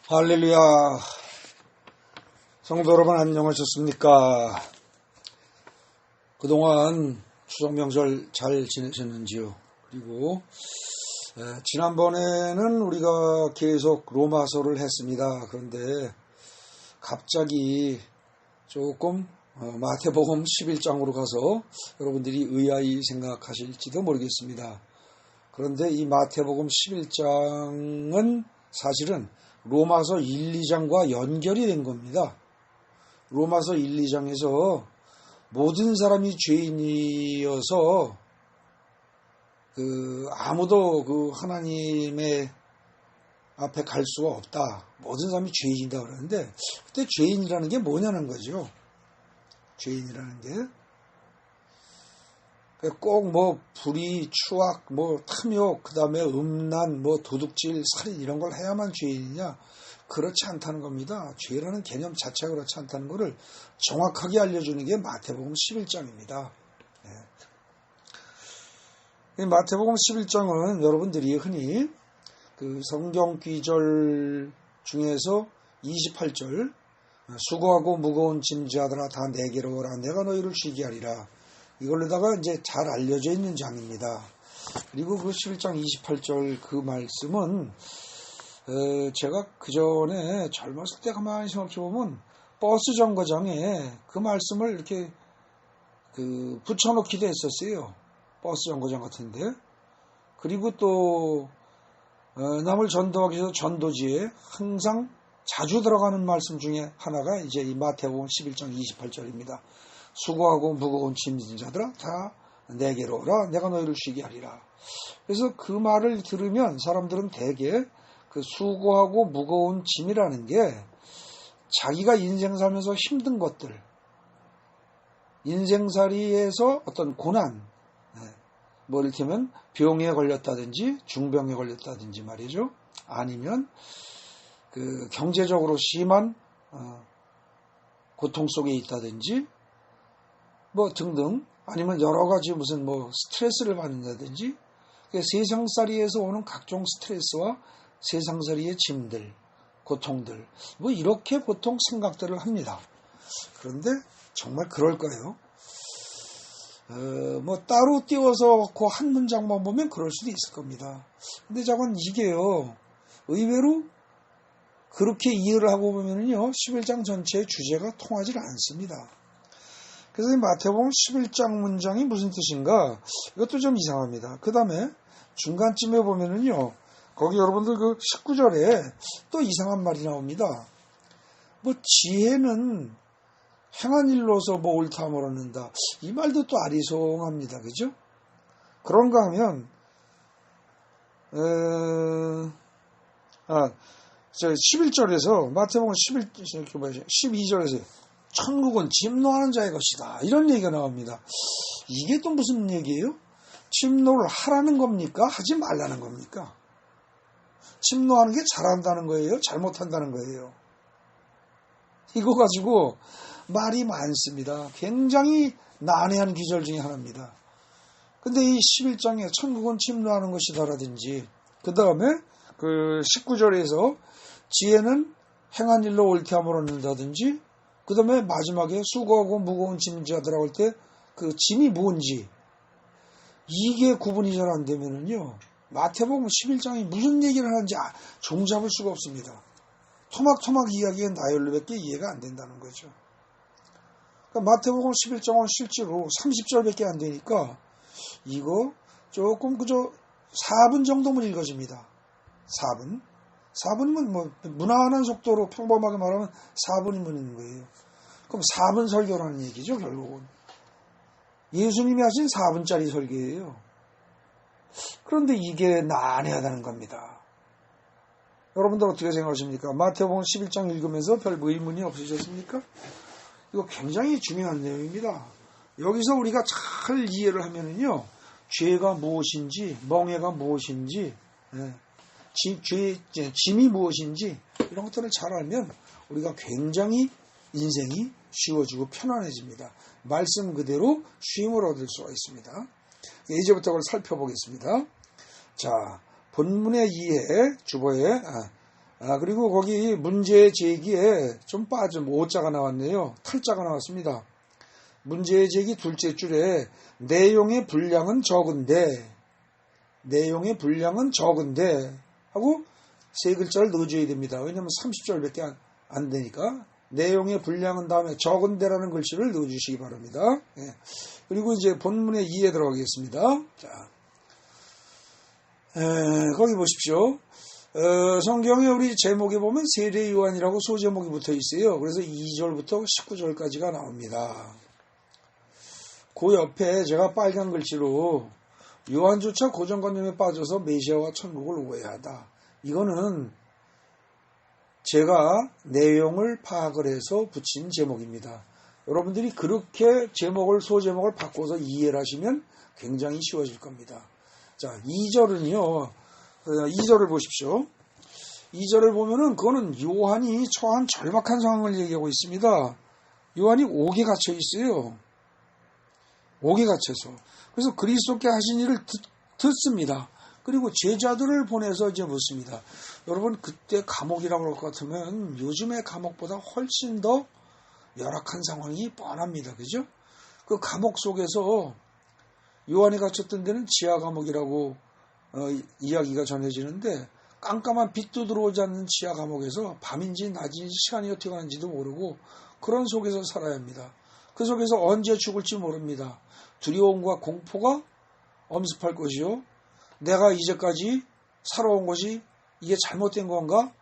할렐루야. 성도 여러분 안녕하셨습니까? 그동안 추석 명절 잘 지내셨는지요? 그리고 지난번에는 우리가 계속 로마서를 했습니다. 그런데 갑자기 조금 마태복음 11장으로 가서 여러분들이 의아히 생각하실지도 모르겠습니다. 그런데 이 마태복음 11장은 사실은 로마서 1, 2장과 연결이 된 겁니다. 로마서 1, 2장에서 모든 사람이 죄인이어서 아무도 하나님의 앞에 갈 수가 없다. 모든 사람이 죄인이다 그러는데 그때 죄인이라는 게 뭐냐는 거죠. 죄인이라는 게 꼭 불의, 추악, 탐욕, 그 다음에 음란, 도둑질, 살인 이런 걸 해야만 죄인이냐? 그렇지 않다는 겁니다. 죄라는 개념 자체가 그렇지 않다는 것을 정확하게 알려주는 게 마태복음 11장입니다. 네. 마태복음 11장은 여러분들이 흔히 성경 귀절 중에서 28절 수고하고 무거운 짐지하더라 다 내게로 오라 내가 너희를 쉬게 하리라. 이걸로다가 이제 잘 알려져 있는 장입니다. 그리고 그 11장 28절 그 말씀은 제가 그 전에 젊었을 때 가만히 생각해보면 버스 정거장에 그 말씀을 이렇게 붙여놓기도 했었어요. 버스 정거장 같은데. 그리고 또 남을 전도하기 위해서 전도지에 항상 자주 들어가는 말씀 중에 하나가 이제 이 마태복음 11장 28절입니다. 수고하고 무거운 짐진 자들아 다 내게로 오라 내가 너희를 쉬게 하리라. 그래서 그 말을 들으면 사람들은 대개 그 수고하고 무거운 짐이라는 게 자기가 인생 살면서 힘든 것들, 인생살이에서 어떤 고난, 이를테면 병에 걸렸다든지 중병에 걸렸다든지 말이죠. 아니면 경제적으로 심한 고통 속에 있다든지 등등, 아니면 여러 가지 무슨 스트레스를 받는다든지, 세상살이에서 오는 각종 스트레스와 세상살이의 짐들, 고통들, 이렇게 보통 생각들을 합니다. 그런데 정말 그럴까요? 따로 띄워서 그 한 문장만 보면 그럴 수도 있을 겁니다. 근데 저건 이게요, 의외로 그렇게 이해를 하고 보면요, 11장 전체의 주제가 통하지 않습니다. 그래서 이 마태복음 11장 문장이 무슨 뜻인가? 이것도 좀 이상합니다. 그 다음에 중간쯤에 보면은요, 거기 여러분들 19절에 또 이상한 말이 나옵니다. 지혜는 행한 일로서 옳다함을 얻는다. 이 말도 또 아리송합니다. 그죠? 그런가 하면, 11절에서, 마태복음 12절에서, 천국은 침노하는 자의 것이다. 이런 얘기가 나옵니다. 이게 또 무슨 얘기예요? 침노를 하라는 겁니까? 하지 말라는 겁니까? 침노하는 게 잘한다는 거예요? 잘못한다는 거예요? 이거 가지고 말이 많습니다. 굉장히 난해한 기절 중에 하나입니다. 근데 이 11장에 천국은 침노하는 것이다라든지, 그 다음에 19절에서 지혜는 행한 일로 옳게함을 얻는다든지, 그 다음에 마지막에 수고하고 무거운 짐지하더라고 할 때 그 짐이 뭔지, 이게 구분이 잘 안 되면은요, 마태복음 11장이 무슨 얘기를 하는지 종잡을 수가 없습니다. 토막토막 이야기의 나열로밖에 이해가 안 된다는 거죠. 그러니까 마태복음 11장은 실제로 30절밖에 안 되니까 이거 조금 그저 4분 정도면 읽어집니다. 4분. 4분이면 무난한 속도로 평범하게 말하면 4분이면 있는 거예요. 그럼 4분 설교라는 얘기죠, 결국은. 예수님이 하신 4분짜리 설교예요. 그런데 이게 난해하다는 겁니다. 여러분들 어떻게 생각하십니까? 마태복음 11장 읽으면서 별 의문이 없으셨습니까? 이거 굉장히 중요한 내용입니다. 여기서 우리가 잘 이해를 하면은요, 죄가 무엇인지, 멍해가 무엇인지, 짐이 무엇인지 이런 것들을 잘 알면 우리가 굉장히 인생이 쉬워지고 편안해집니다. 말씀 그대로 쉼을 얻을 수가 있습니다. 이제부터 그걸 살펴보겠습니다. 자, 본문의 이해, 주보에 그리고 거기 문제 제기에 좀 빠진 오자가 나왔네요. 탈자가 나왔습니다. 문제 제기 둘째 줄에 내용의 분량은 적은데 하고 세 글자를 넣어줘야 됩니다. 왜냐하면 30절밖에 안 되니까. 내용의 분량은 다음에 적은데라는 글씨를 넣어주시기 바랍니다. 예. 그리고 이제 본문의 2에 들어가겠습니다. 자, 거기 보십시오. 성경에 우리 제목에 보면 세례 요한이라고 소제목이 붙어 있어요. 그래서 2절부터 19절까지가 나옵니다. 그 옆에 제가 빨간 글씨로 요한조차 고정관념에 빠져서 메시아와 천국을 오해하다. 이거는 제가 내용을 파악을 해서 붙인 제목입니다. 여러분들이 그렇게 소제목을 바꿔서 이해를 하시면 굉장히 쉬워질 겁니다. 자, 2절은요. 2절을 보십시오. 2절을 보면은 그거는 요한이 처한 절박한 상황을 얘기하고 있습니다. 요한이 옥에 갇혀 있어요. 옥에 갇혀서. 그래서 그리스도께 하신 일을 듣습니다. 그리고 제자들을 보내서 이제 묻습니다. 여러분, 그때 감옥이라고 할 것 같으면 요즘의 감옥보다 훨씬 더 열악한 상황이 뻔합니다. 그죠? 그 감옥 속에서 요한이 갇혔던 데는 지하 감옥이라고 이야기가 전해지는데, 깜깜한 빛도 들어오지 않는 지하 감옥에서 밤인지 낮인지 시간이 어떻게 가는지도 모르고 그런 속에서 살아야 합니다. 그 속에서 언제 죽을지 모릅니다. 두려움과 공포가 엄습할 것이요. 내가 이제까지 살아온 것이 이게 잘못된 건가?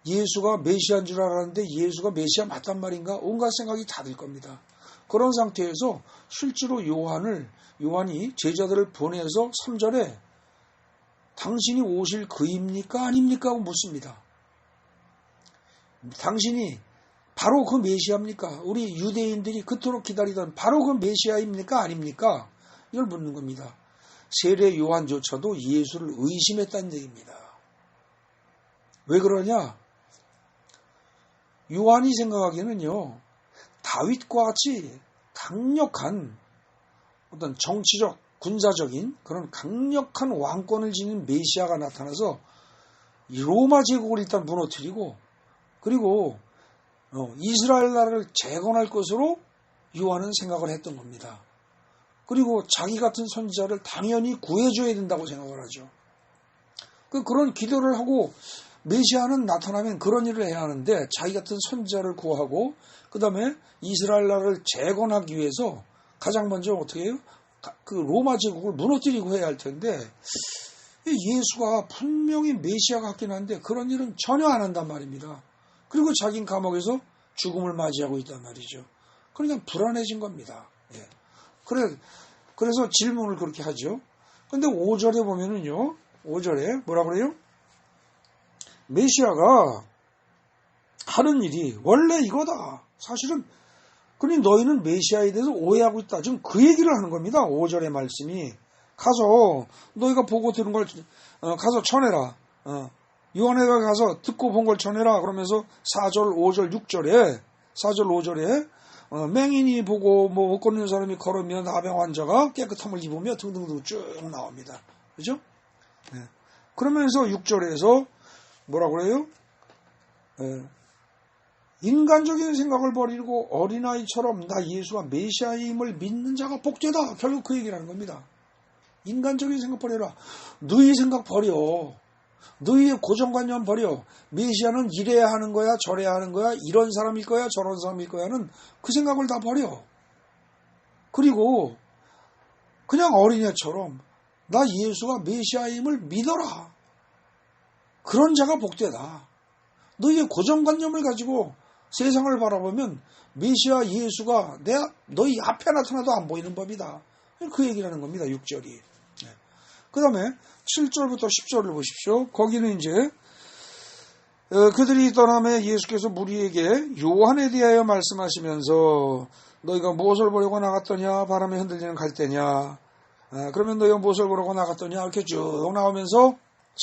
예수가 메시아인 줄 알았는데 예수가 메시아 맞단 말인가? 온갖 생각이 다 들 겁니다. 그런 상태에서 실제로 요한이 제자들을 보내서 3절에 당신이 오실 그입니까? 아닙니까? 하고 묻습니다. 당신이 바로 그 메시아입니까? 우리 유대인들이 그토록 기다리던 바로 그 메시아입니까? 아닙니까? 이걸 묻는 겁니다. 세례 요한조차도 예수를 의심했다는 얘기입니다. 왜 그러냐? 요한이 생각하기에는요, 다윗과 같이 강력한 어떤 정치적, 군사적인 그런 강력한 왕권을 지닌 메시아가 나타나서 로마 제국을 일단 무너뜨리고, 그리고 이스라엘 나라를 재건할 것으로 요한은 생각을 했던 겁니다. 그리고 자기 같은 선지자를 당연히 구해줘야 된다고 생각을 하죠. 그런 기도를 하고 메시아는 나타나면 그런 일을 해야 하는데 자기 같은 선지자를 구하고 그 다음에 이스라엘 나라를 재건하기 위해서 가장 먼저 어떻게 해요? 그 로마 제국을 무너뜨리고 해야 할 텐데 예수가 분명히 메시아 같긴 한데 그런 일은 전혀 안 한단 말입니다. 그리고 자기는 감옥에서 죽음을 맞이하고 있단 말이죠. 그러니까 불안해진 겁니다. 예. 그래서 질문을 그렇게 하죠. 근데 5절에 보면은요, 5절에 뭐라 그래요? 메시아가 하는 일이 원래 이거다. 사실은, 그러니 너희는 메시아에 대해서 오해하고 있다. 지금 그 얘기를 하는 겁니다. 5절의 말씀이. 가서, 너희가 보고 들은 걸, 가서 전해라. 요한에가 가서 듣고 본 걸 전해라. 그러면서 4절, 5절, 6절에, 4절, 5절에, 맹인이 보고 못 걷는 사람이 걸으며 나병 환자가 깨끗함을 입으며 등등등 쭉 나옵니다. 그죠? 네. 그러면서 6절에서 뭐라 그래요? 인간적인 생각을 버리고 어린아이처럼 나 예수가 메시아임을 믿는 자가 복되다. 결국 그 얘기를 하는 겁니다. 인간적인 생각 버려라. 너희 생각 버려. 너희의 고정관념 버려. 메시아는 이래야 하는 거야, 저래야 하는 거야, 이런 사람일 거야, 저런 사람일 거야는 그 생각을 다 버려. 그리고 그냥 어린애처럼 나 예수가 메시아임을 믿어라. 그런 자가 복되다. 너희의 고정관념을 가지고 세상을 바라보면 메시아 예수가 너희 앞에 나타나도 안 보이는 법이다. 그 얘기를 하는 겁니다. 6절이. 그 다음에 7절부터 10절을 보십시오. 거기는 이제 그들이 떠남에 예수께서 무리에게 요한에 대하여 말씀하시면서 너희가 무엇을 보려고 나갔더냐? 바람에 흔들리는 갈대냐? 그러면 너희가 무엇을 보려고 나갔더냐? 이렇게 쭉 나오면서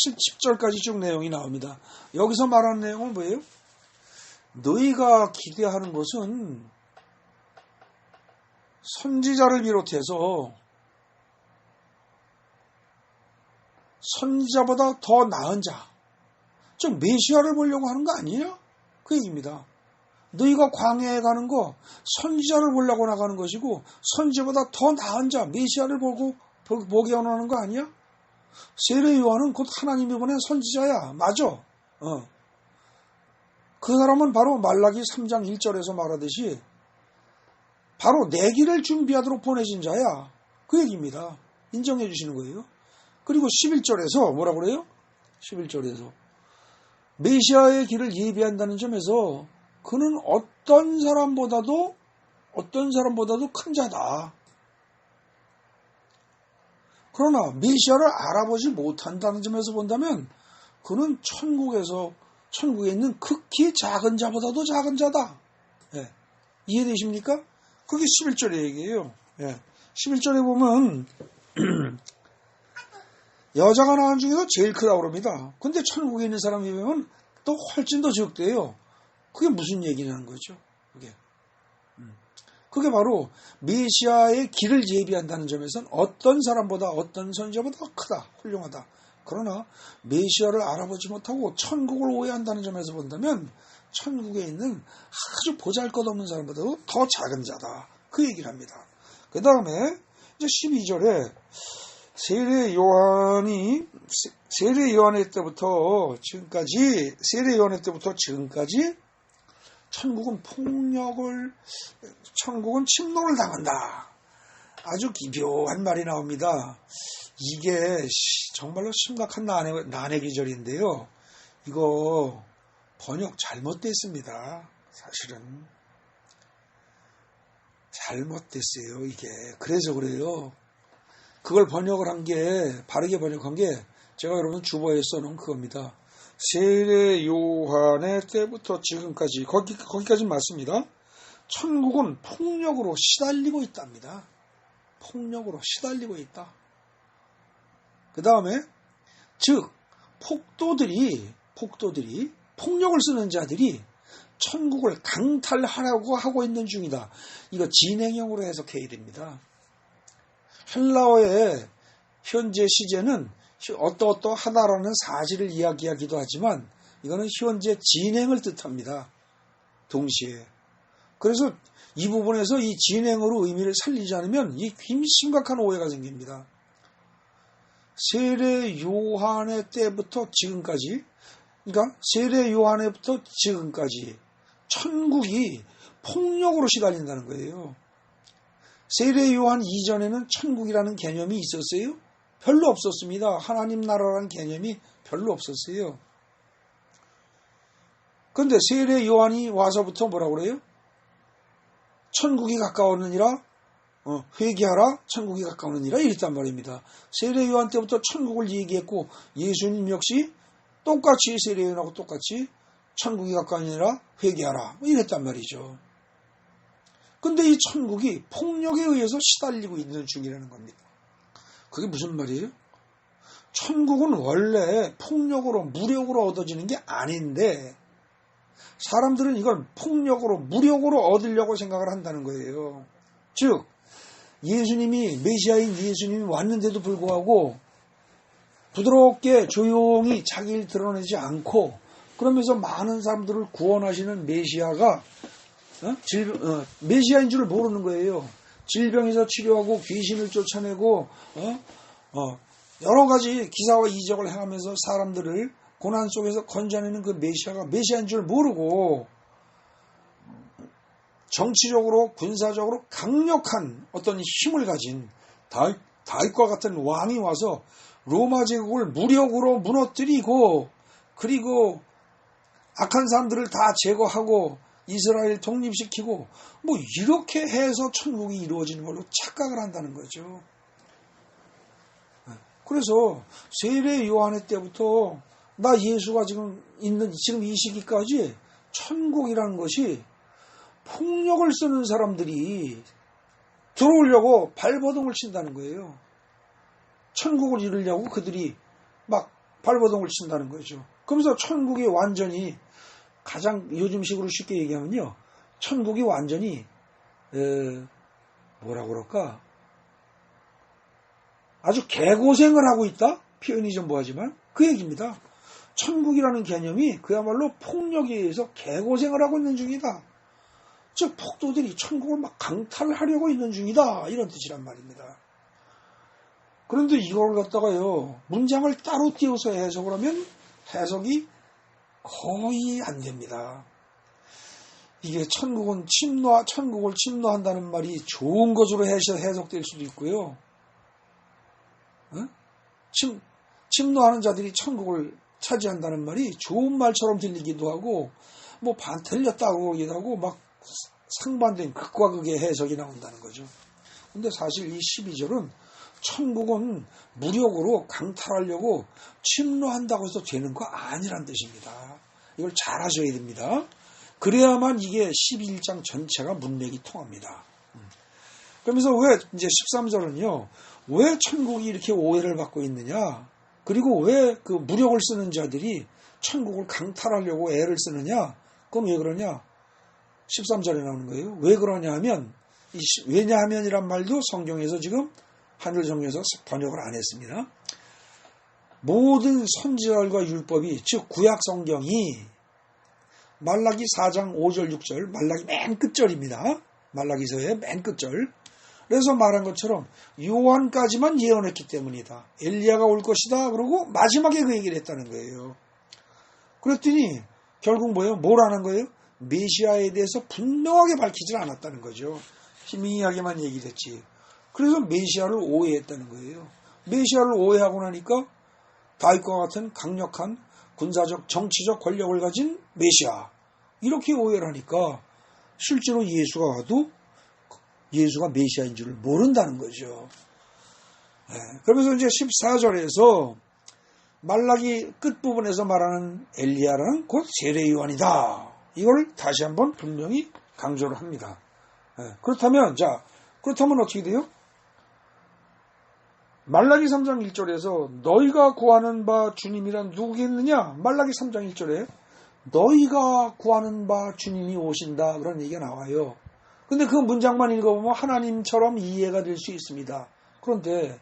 10절까지 쭉 내용이 나옵니다. 여기서 말하는 내용은 뭐예요? 너희가 기대하는 것은 선지자를 비롯해서 선지자보다 더 나은 자, 즉 메시아를 보려고 하는 거 아니냐? 그 얘기입니다. 너희가 광야에 가는 거 선지자를 보려고 나가는 것이고 선지자보다 더 나은 자 메시아를 보게 원하는 거 아니야? 세례 요한은 곧 하나님이 보낸 선지자야. 맞아. 그 사람은 바로 말라기 3장 1절에서 말하듯이 바로 내 길을 준비하도록 보내신 자야. 그 얘기입니다. 인정해 주시는 거예요. 그리고 11절에서 뭐라고 그래요? 11절에서 메시아의 길을 예비한다는 점에서 그는 어떤 사람보다도 큰 자다. 그러나 메시아를 알아보지 못한다는 점에서 본다면 그는 천국에 있는 극히 작은 자보다도 작은 자다. 예. 이해되십니까? 그게 11절의 얘기예요. 예. 11절에 보면 여자가 낳은 중에서 제일 크다고 그럽니다. 근데 천국에 있는 사람이 보면 또 훨씬 더 적대요. 그게 무슨 얘기냐는 거죠. 그게 바로 메시아의 길을 예비한다는 점에서는 어떤 사람보다 어떤 선지자보다 크다, 훌륭하다. 그러나 메시아를 알아보지 못하고 천국을 오해한다는 점에서 본다면 천국에 있는 아주 보잘것없는 사람보다도 더 작은 자다. 그 얘기를 합니다. 그 다음에 이제 12절에 세례 요한의 때부터 지금까지 천국은 침노를 당한다. 아주 기묘한 말이 나옵니다. 이게 정말로 심각한 난해 기절인데요. 이거 번역 잘못됐습니다. 사실은 잘못됐어요. 이게 그래서 그래요. 그걸 바르게 번역한 게 제가 여러분 주보에 써놓은 그겁니다. 세례 요한의 때부터 지금까지 거기까지 맞습니다. 천국은 폭력으로 시달리고 있답니다. 폭력으로 시달리고 있다. 그 다음에 즉 폭도들이 폭력을 쓰는 자들이 천국을 강탈하려고 하고 있는 중이다. 이거 진행형으로 해석해야 됩니다. 헬라어의 현재 시제는 어떠하다라는 사실을 이야기하기도 하지만 이거는 현재 진행을 뜻합니다. 동시에. 그래서 이 부분에서 이 진행으로 의미를 살리지 않으면 이 심각한 오해가 생깁니다. 세례 요한의 때부터 지금까지, 그러니까 세례 요한에부터 지금까지 천국이 폭력으로 시달린다는 거예요. 세례 요한 이전에는 천국이라는 개념이 있었어요? 별로 없었습니다. 하나님 나라라는 개념이 별로 없었어요. 그런데 세례 요한이 와서부터 뭐라고 그래요? 천국이 가까웠느니라 회개하라 천국이 가까우느니라 이랬단 말입니다. 세례 요한 때부터 천국을 얘기했고 예수님 역시 똑같이 세례 요한하고 똑같이 천국이 가까우느니라 회개하라 이랬단 말이죠. 근데 이 천국이 폭력에 의해서 시달리고 있는 중이라는 겁니다. 그게 무슨 말이에요? 천국은 원래 폭력으로 무력으로 얻어지는 게 아닌데 사람들은 이걸 폭력으로 무력으로 얻으려고 생각을 한다는 거예요. 즉 예수님이 메시아인 예수님이 왔는데도 불구하고 부드럽게 조용히 자기를 드러내지 않고 그러면서 많은 사람들을 구원하시는 메시아가 메시아인 줄 모르는 거예요. 질병에서 치료하고 귀신을 쫓아내고 여러 가지 기사와 이적을 행하면서 사람들을 고난 속에서 건져내는 그 메시아가 메시아인 줄 모르고 정치적으로 군사적으로 강력한 어떤 힘을 가진 다윗과 같은 왕이 와서 로마 제국을 무력으로 무너뜨리고 그리고 악한 사람들을 다 제거하고 이스라엘 독립시키고 뭐 이렇게 해서 천국이 이루어지는 걸로 착각을 한다는 거죠. 그래서 세례 요한의 때부터 나 예수가 지금 이 시기까지 천국이라는 것이 폭력을 쓰는 사람들이 들어오려고 발버둥을 친다는 거예요. 천국을 이루려고 그들이 막 발버둥을 친다는 거죠. 그러면서 천국이 완전히 가장 요즘식으로 쉽게 얘기하면요. 천국이 완전히 뭐라 그럴까? 아주 개고생을 하고 있다? 표현이 좀 뭐하지만 그 얘기입니다. 천국이라는 개념이 그야말로 폭력에 의해서 개고생을 하고 있는 중이다. 즉 폭도들이 천국을 막 강탈하려고 있는 중이다. 이런 뜻이란 말입니다. 그런데 이걸 갖다가요, 문장을 따로 띄워서 해석을 하면 해석이 거의 안 됩니다. 이게 천국을 침노한다는 말이 좋은 것으로 해석될 수도 있고요. 침노하는 자들이 천국을 차지한다는 말이 좋은 말처럼 들리기도 하고, 뭐 틀렸다고 하기도 하고, 막 상반된 극과 극의 해석이 나온다는 거죠. 근데 사실 이 12절은 천국은 무력으로 강탈하려고 침노한다고 해서 되는 거 아니란 뜻입니다. 이걸 잘 하셔야 됩니다. 그래야만 이게 11장 전체가 문맥이 통합니다. 그러면서 왜 이제 13절은요, 왜 천국이 이렇게 오해를 받고 있느냐, 그리고 왜 그 무력을 쓰는 자들이 천국을 강탈하려고 애를 쓰느냐, 그럼 왜 그러냐? 13절에 나오는 거예요. 왜 그러냐 하면, 왜냐하면이란 말도 성경에서 지금 한글 성경에서 번역을 안 했습니다. 모든 선지자들과 율법이, 즉 구약 성경이 말라기 4장 5절 6절, 말라기 맨 끝절입니다. 말라기서의 맨 끝절. 그래서 말한 것처럼 요한까지만 예언했기 때문이다. 엘리야가 올 것이다. 그러고 마지막에 그 얘기를 했다는 거예요. 그랬더니 결국 뭐예요? 뭘 하는 거예요? 메시아에 대해서 분명하게 밝히질 않았다는 거죠. 희미하게만 얘기를 했지. 그래서 메시아를 오해했다는 거예요. 메시아를 오해하고 나니까 다윗과 같은 강력한 군사적, 정치적 권력을 가진 메시아, 이렇게 오해를 하니까 실제로 예수가 와도 예수가 메시아인 줄을 모른다는 거죠. 그러면서 이제 14절에서 말라기 끝부분에서 말하는 엘리야는 곧 세례 요한이다. 이걸 다시 한번 분명히 강조를 합니다. 그렇다면 어떻게 돼요? 말라기 3장 1절에서 너희가 구하는 바 주님이란 누구겠느냐? 말라기 3장 1절에 너희가 구하는 바 주님이 오신다, 그런 얘기가 나와요. 근데 그 문장만 읽어보면 하나님처럼 이해가 될 수 있습니다. 그런데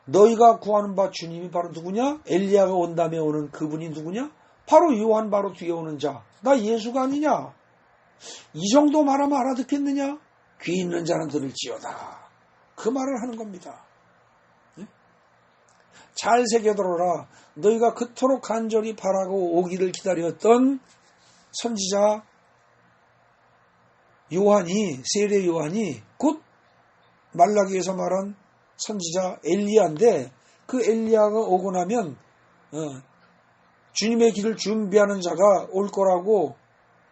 너희가 구하는 바 주님이 바로 누구냐? 엘리야가 온 다음에 오는 그분이 누구냐? 바로 요한, 바로 뒤에 오는 자. 나 예수가 아니냐? 이 정도 말하면 알아듣겠느냐? 귀 있는 자는 들을지어다. 그 말을 하는 겁니다. 잘 새겨들어라. 너희가 그토록 간절히 바라고 오기를 기다렸던 선지자 요한이, 세례 요한이 곧 말라기에서 말한 선지자 엘리야인데, 그 엘리야가 오고 나면 주님의 길을 준비하는 자가 올 거라고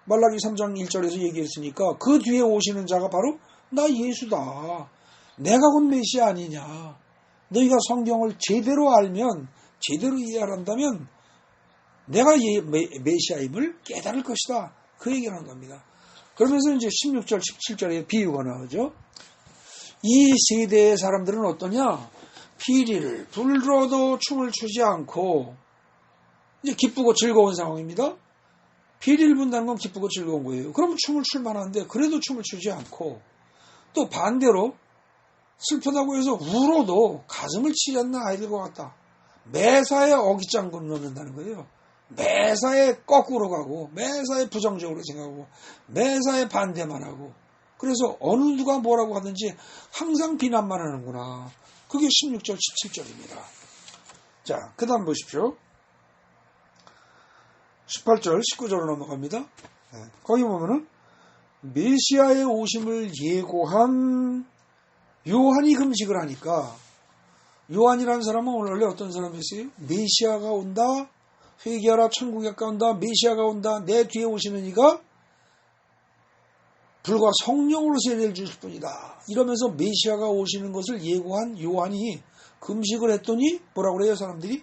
말라기 3장 1절에서 얘기했으니까 그 뒤에 오시는 자가 바로 나 예수다. 내가 곧 메시아 아니냐. 너희가 성경을 제대로 알면, 제대로 이해한다면 내가 메시아임을 깨달을 것이다. 그 얘기를 하는 겁니다. 그러면서 이제 16절, 17절에 비유가 나오죠. 이 세대의 사람들은 어떠냐? 피리를 불러도 춤을 추지 않고, 이제 기쁘고 즐거운 상황입니다. 피리를 분다는 건 기쁘고 즐거운 거예요. 그러면 춤을 출 만한데 그래도 춤을 추지 않고, 또 반대로 슬프다고 해서 울어도 가슴을 치지 않는 아이들과 같다. 매사에 어깃장군 넣는다는 거예요. 매사에 거꾸로 가고, 매사에 부정적으로 생각하고, 매사에 반대만 하고, 그래서 어느 누가 뭐라고 하든지 항상 비난만 하는구나. 그게 16절, 17절입니다. 자, 그 다음 보십시오. 18절, 19절로 넘어갑니다. 거기 보면은 메시아의 오심을 예고한 요한이 금식을 하니까, 요한이라는 사람은 원래 어떤 사람이었어요? 메시아가 온다, 회개하라, 천국에 가까운다, 메시아가 온다, 내 뒤에 오시는 이가 불과 성령으로 세례를 주실 뿐이다. 이러면서 메시아가 오시는 것을 예고한 요한이 금식을 했더니 뭐라고 그래요, 사람들이?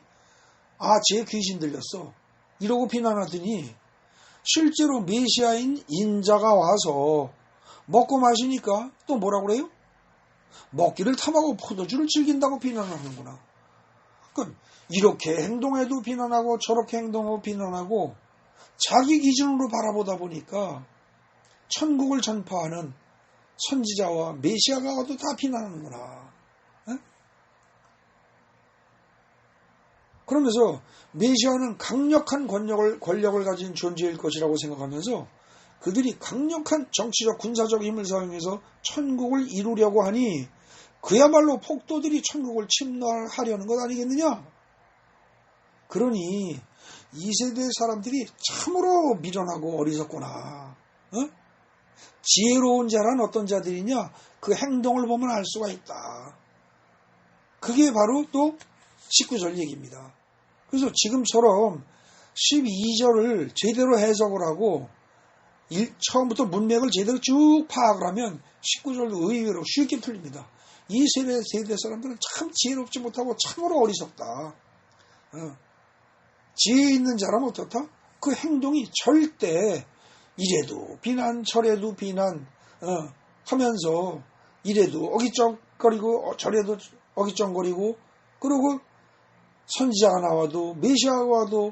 쟤 귀신 들렸어. 이러고 비난하더니 실제로 메시아인 인자가 와서 먹고 마시니까 또 뭐라고 그래요? 먹기를 탐하고 포도주를 즐긴다고 비난하는구나. 그러니까 이렇게 행동해도 비난하고 저렇게 행동하고 비난하고 자기 기준으로 바라보다 보니까 천국을 전파하는 선지자와 메시아가 와도 다 비난하는구나. 그러면서 메시아는 강력한 권력을 가진 존재일 것이라고 생각하면서 그들이 강력한 정치적 군사적 힘을 사용해서 천국을 이루려고 하니 그야말로 폭도들이 천국을 침노하려는 것 아니겠느냐? 그러니 이 세대 사람들이 참으로 미련하고 어리석구나. 지혜로운 자란 어떤 자들이냐? 그 행동을 보면 알 수가 있다. 그게 바로 또 19절 얘기입니다. 그래서 지금처럼 12절을 제대로 해석을 하고 처음부터 문맥을 제대로 쭉 파악을 하면 19절도 의외로 쉽게 풀립니다. 이 세대 사람들은 참 지혜롭지 못하고 참으로 어리석다. 지혜 있는 자라면 어떻다? 그 행동이 절대 이래도 비난 저래도 비난 하면서 이래도 어깃쩡거리고 저래도 어깃쩡거리고 그리고 선지자가 나와도 메시아가 와도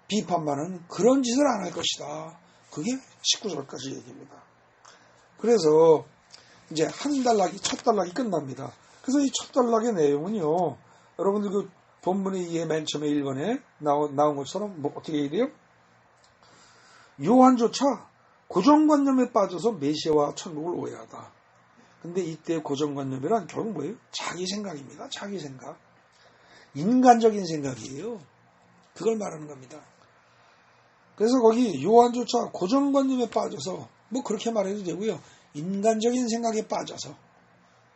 비판만 하는 그런 짓을 안 할 것이다. 그게 19절까지 얘기입니다. 그래서 이제 한 단락이 첫 단락이 끝납니다. 그래서 이 첫 단락의 내용은요. 여러분들 그 본문의 맨 처음에 1번에 나온 것처럼 뭐 어떻게 해야 돼요? 요한조차 고정관념에 빠져서 메시아와 천국을 오해하다. 근데 이때 고정관념이란 결국 뭐예요? 자기 생각입니다. 자기 생각. 인간적인 생각이에요. 그걸 말하는 겁니다. 그래서 거기 요한조차 고정관념에 빠져서 뭐 그렇게 말해도 되고요. 인간적인 생각에 빠져서.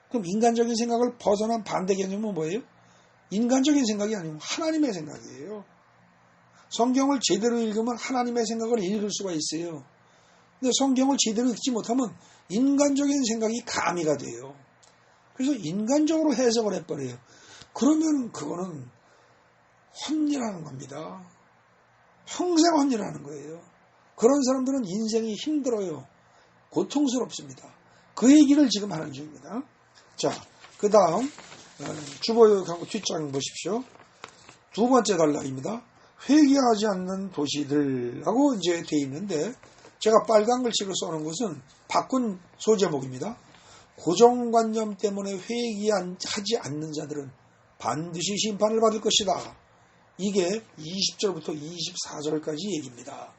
그럼 인간적인 생각을 벗어난 반대 개념은 뭐예요? 인간적인 생각이 아니고 하나님의 생각이에요. 성경을 제대로 읽으면 하나님의 생각을 읽을 수가 있어요. 근데 성경을 제대로 읽지 못하면 인간적인 생각이 가미가 돼요. 그래서 인간적으로 해석을 해버려요. 그러면 그거는 헛일하는 겁니다. 평생 헛일하는 거예요. 그런 사람들은 인생이 힘들어요. 고통스럽습니다. 그 얘기를 지금 하는 중입니다. 자, 그 다음 주보하고 뒷장 보십시오. 두 번째 단락입니다. 회개하지 않는 도시들하고 이제 돼 있는데 제가 빨간 글씨로 써놓은 것은 바꾼 소제목입니다. 고정관념 때문에 회개하지 않는 자들은 반드시 심판을 받을 것이다. 이게 20절부터 24절까지 얘기입니다.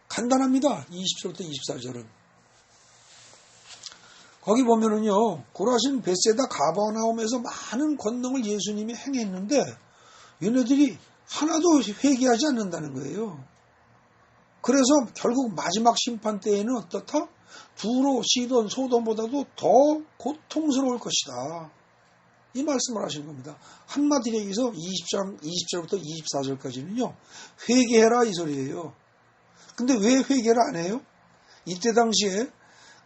간단합니다. 20절부터 24절은. 거기 보면은요, 고라신 벳세다 가버나움에서 많은 권능을 예수님이 행했는데 얘네들이 하나도 회개하지 않는다는 거예요. 그래서 결국 마지막 심판 때에는 어떻다? 두로, 시돈, 소돔보다도 더 고통스러울 것이다. 이 말씀을 하시는 겁니다. 한마디로 얘기해서 20절부터 24절까지는요. 회개해라 이 소리예요. 근데 왜 회개를 안 해요? 이때 당시에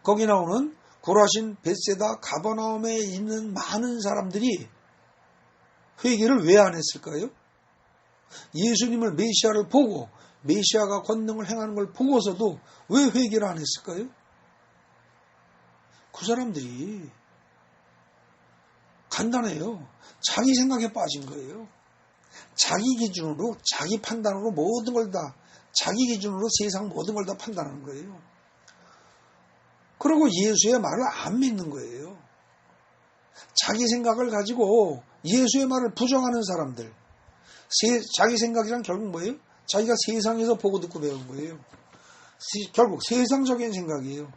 거기 나오는 고라신, 벳세다, 가버나움에 있는 많은 사람들이 회개를 왜 안 했을까요? 예수님을 메시아를 보고 메시아가 권능을 행하는 걸 보고서도 왜 회개를 안 했을까요? 그 사람들이 간단해요. 자기 생각에 빠진 거예요. 자기 기준으로, 자기 판단으로 모든 걸 다, 자기 기준으로 세상 모든 걸 다 판단하는 거예요. 그리고 예수의 말을 안 믿는 거예요. 자기 생각을 가지고 예수의 말을 부정하는 사람들. 자기 생각이란 결국 뭐예요? 자기가 세상에서 보고 듣고 배운 거예요. 결국 세상적인 생각이에요.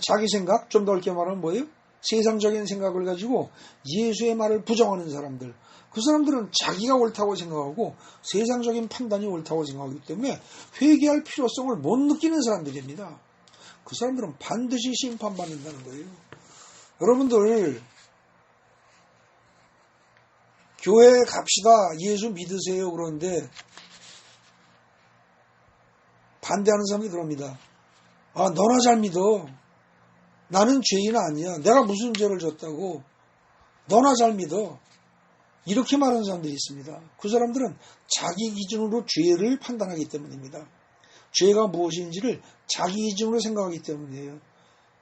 자기 생각, 좀 넓게 말하면 뭐예요? 세상적인 생각을 가지고 예수의 말을 부정하는 사람들. 그 사람들은 자기가 옳다고 생각하고 세상적인 판단이 옳다고 생각하기 때문에 회개할 필요성을 못 느끼는 사람들입니다. 그 사람들은 반드시 심판받는다는 거예요. 여러분들 교회에 갑시다. 예수 믿으세요. 그런데 반대하는 사람이 그럽니다. 아, 너나 잘 믿어. 나는 죄인 아니야. 내가 무슨 죄를 졌다고. 너나 잘 믿어. 이렇게 말하는 사람들이 있습니다. 그 사람들은 자기 기준으로 죄를 판단하기 때문입니다. 죄가 무엇인지를 자기 기준으로 생각하기 때문이에요.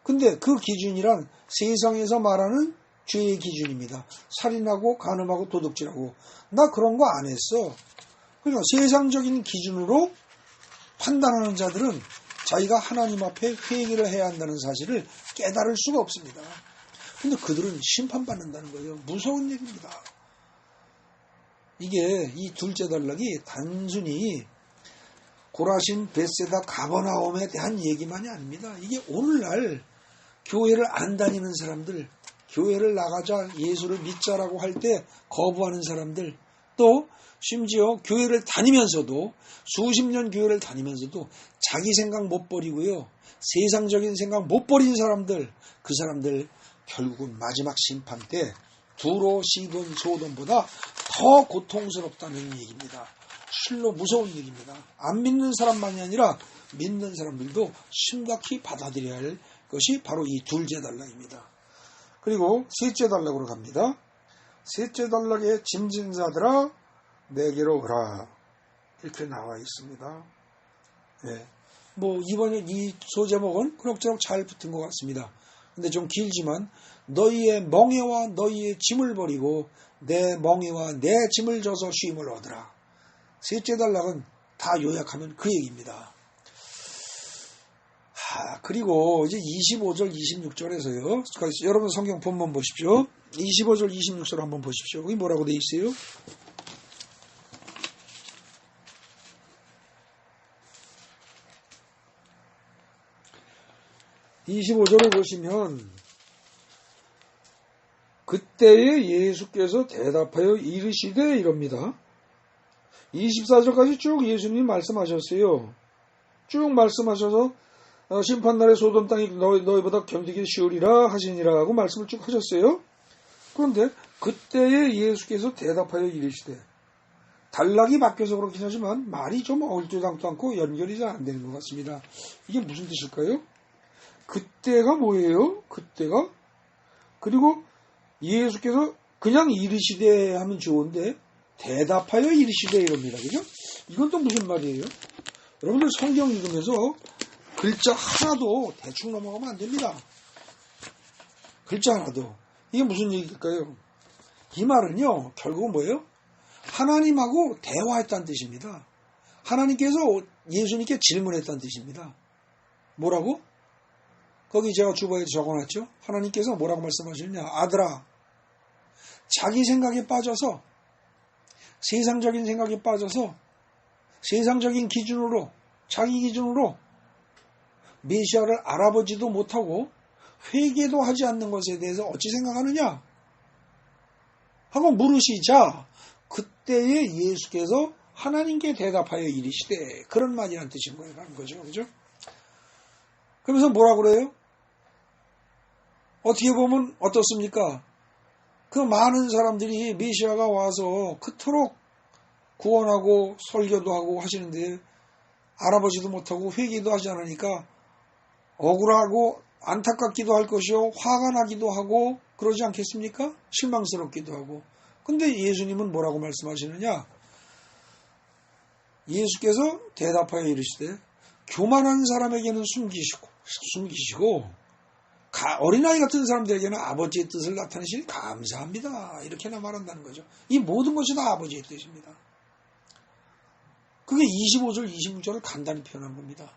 근데 그 기준이란 세상에서 말하는 죄의 기준입니다. 살인하고 간음하고 도둑질하고. 나 그런 거 안 했어. 그러니까 세상적인 기준으로 판단하는 자들은 자기가 하나님 앞에 회개를 해야 한다는 사실을 깨달을 수가 없습니다. 근데 그들은 심판받는다는 거예요. 무서운 얘기입니다. 이게 이 둘째 단락이 단순히 고라신, 벳세다, 가버나움에 대한 얘기만이 아닙니다. 이게 오늘날 교회를 안 다니는 사람들, 교회를 나가자 예수를 믿자라고 할 때 거부하는 사람들, 또 심지어 교회를 다니면서도 수십 년 교회를 다니면서도 자기 생각 못 버리고요. 세상적인 생각 못 버린 사람들, 그 사람들 결국은 마지막 심판 때 두로, 시돈, 소돈보다 더 고통스럽다는 얘기입니다. 실로 무서운 얘기입니다. 안 믿는 사람만이 아니라 믿는 사람들도 심각히 받아들여야 할 것이 바로 이 둘째 단락입니다. 그리고 셋째 단락으로 갑니다. 셋째 단락에 짐진 자들아 내게로 오라 이렇게 나와 있습니다. 네. 이번에 이 소제목은 그럭저럭 잘 붙은 것 같습니다. 근데 좀 길지만 너희의 멍에와 너희의 짐을 버리고 내 멍에와 내 짐을 져서 쉼을 얻으라. 셋째 단락은 다 요약하면 그 얘기입니다. 그리고 이제 25절, 26절에서요. 여러분 성경 본문 보십시오. 25절, 26절 한번 보십시오. 여기 뭐라고 돼 있어요? (25절을) 보시면 그때에 예수께서 대답하여 이르시되 이럽니다. 24절까지 쭉 예수님이 말씀하셨어요. 쭉 말씀하셔서 심판날에 소돔 땅이 너희보다 견디기 쉬우리라 하시니라 하고 말씀을 쭉 하셨어요. 그런데 그때에 예수께서 대답하여 이르시되, 단락이 바뀌어서 그렇긴 하지만 말이 좀 얼토당토 않고 연결이 잘 안 되는 것 같습니다. 이게 무슨 뜻일까요? 그때가 뭐예요? 그때가? 그리고 예수께서 그냥 이르시되 하면 좋은데 대답하여 이르시되 이럽니다. 그죠? 이건 또 무슨 말이에요? 여러분들 성경 읽으면서 글자 하나도 대충 넘어가면 안 됩니다. 글자 하나도. 이게 무슨 얘기일까요? 이 말은요, 결국은 뭐예요? 하나님하고 대화했다는 뜻입니다. 하나님께서 예수님께 질문했다는 뜻입니다. 뭐라고? 거기 제가 주보에 적어놨죠? 하나님께서 뭐라고 말씀하시느냐? 아들아, 자기 생각에 빠져서, 세상적인 생각에 빠져서, 세상적인 기준으로, 자기 기준으로 메시아를 알아보지도 못하고 회개도 하지 않는 것에 대해서 어찌 생각하느냐? 하고 물으시자 그때에 예수께서 하나님께 대답하여 이르시되, 그런 말이라는 뜻인 거예요. 그죠? 그죠? 그러면서 뭐라 그래요? 어떻게 보면 어떻습니까? 그 많은 사람들이 메시아가 와서 그토록 구원하고 설교도 하고 하시는데 알아보지도 못하고 회개도 하지 않으니까 억울하고 안타깝기도 할 것이요, 화가 나기도 하고 그러지 않겠습니까? 실망스럽기도 하고. 근데 예수님은 뭐라고 말씀하시느냐? 예수께서 대답하여 이르시되, 교만한 사람에게는 숨기시고 어린아이 같은 사람들에게는 아버지의 뜻을 나타내시니 감사합니다. 이렇게나 말한다는 거죠. 이 모든 것이 다 아버지의 뜻입니다. 그게 25절, 26절을 간단히 표현한 겁니다.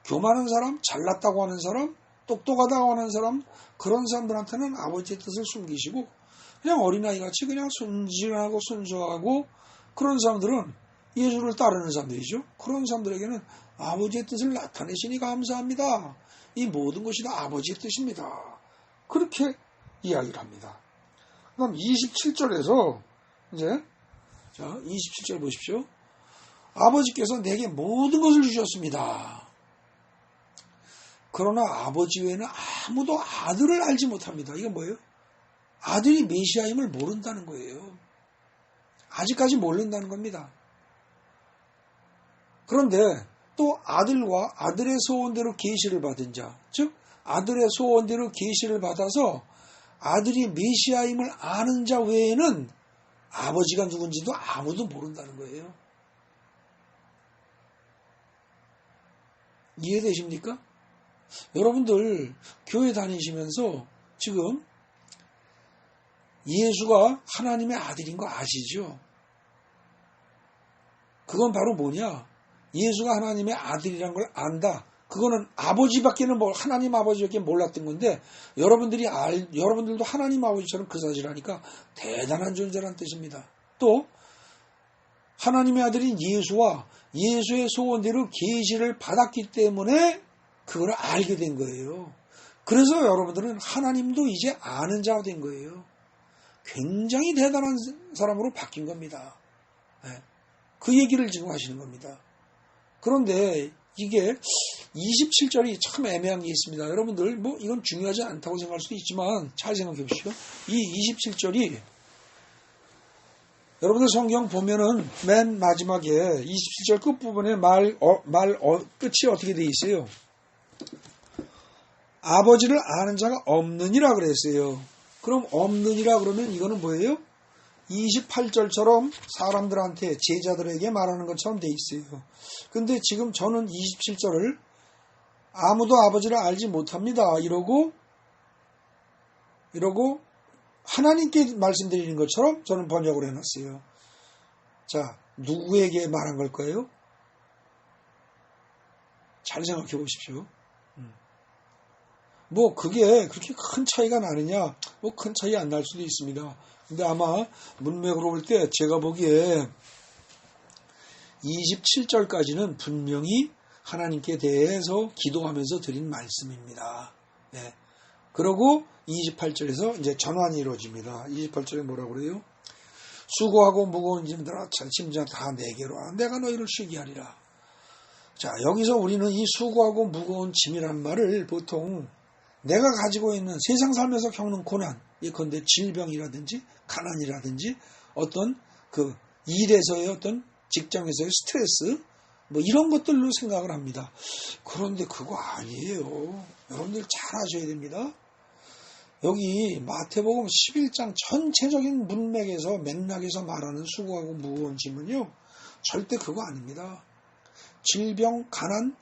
교만한 사람, 잘났다고 하는 사람, 똑똑하다고 하는 사람, 그런 사람들한테는 아버지의 뜻을 숨기시고 그냥 어린아이같이 그냥 순진하고 순수하고 그런 사람들은 예수를 따르는 사람들이죠. 그런 사람들에게는 아버지의 뜻을 나타내시니 감사합니다. 이 모든 것이 다 아버지의 뜻입니다. 그렇게 이야기를 합니다. 그 다음 27절에서 이제 27절 보십시오. 아버지께서 내게 모든 것을 주셨습니다. 그러나 아버지 외에는 아무도 아들을 알지 못합니다. 이건 뭐예요? 아들이 메시아임을 모른다는 거예요. 아직까지 모른다는 겁니다. 그런데 또 아들과 아들의 소원대로 계시를 받은 자, 즉 아들의 소원대로 계시를 받아서 아들이 메시아임을 아는 자 외에는 아버지가 누군지도 아무도 모른다는 거예요. 이해되십니까? 여러분들 교회 다니시면서 지금 예수가 하나님의 아들인 거 아시죠? 그건 바로 뭐냐? 예수가 하나님의 아들이란 걸 안다. 그거는 아버지밖에는 하나님 아버지밖에 몰랐던 건데 여러분들도 하나님 아버지처럼 그 사실을 하니까 대단한 존재라는 뜻입니다. 또 하나님의 아들인 예수와 예수의 소원대로 계시를 받았기 때문에 그걸 알게 된 거예요. 그래서 여러분들은 하나님도 이제 아는 자가 된 거예요. 굉장히 대단한 사람으로 바뀐 겁니다. 그 얘기를 지금 하시는 겁니다. 그런데 이게 27절이 참 애매한 게 있습니다. 여러분들 뭐 이건 중요하지 않다고 생각할 수도 있지만 잘 생각해 보십시오. 이 27절이 여러분들 성경 보면은 맨 마지막에 27절 끝부분에 끝이 어떻게 돼 있어요? 아버지를 아는 자가 없느니라 그랬어요. 그럼 없느니라 그러면 이거는 뭐예요? 28절처럼 사람들한테 제자들에게 말하는 것처럼 돼 있어요. 근데 지금 저는 27절을 아무도 아버지를 알지 못합니다. 이러고 하나님께 말씀드리는 것처럼 저는 번역을 해놨어요. 자, 누구에게 말한 걸까요? 잘 생각해 보십시오. 뭐 그게 그렇게 큰 차이가 나느냐? 뭐 큰 차이 안 날 수도 있습니다. 근데 아마 문맥으로 볼 때 제가 보기에 27절까지는 분명히 하나님께 대해서 기도하면서 드린 말씀입니다. 네. 그리고 28절에서 이제 전환이 이루어집니다. 28절에 뭐라고 그래요? 수고하고 무거운 짐들아 짐작 다 내게로 와. 내가 너희를 쉬게 하리라. 자, 여기서 우리는 이 수고하고 무거운 짐이란 말을 보통 내가 가지고 있는 세상 살면서 겪는 고난, 예컨대 질병이라든지 가난이라든지 어떤 그 일에서의 어떤 직장에서의 스트레스 뭐 이런 것들로 생각을 합니다. 그런데 그거 아니에요. 여러분들 잘 아셔야 됩니다. 여기 마태복음 11장 전체적인 문맥에서 맥락에서 말하는 수고하고 무거운 짐은요. 절대 그거 아닙니다. 질병, 가난,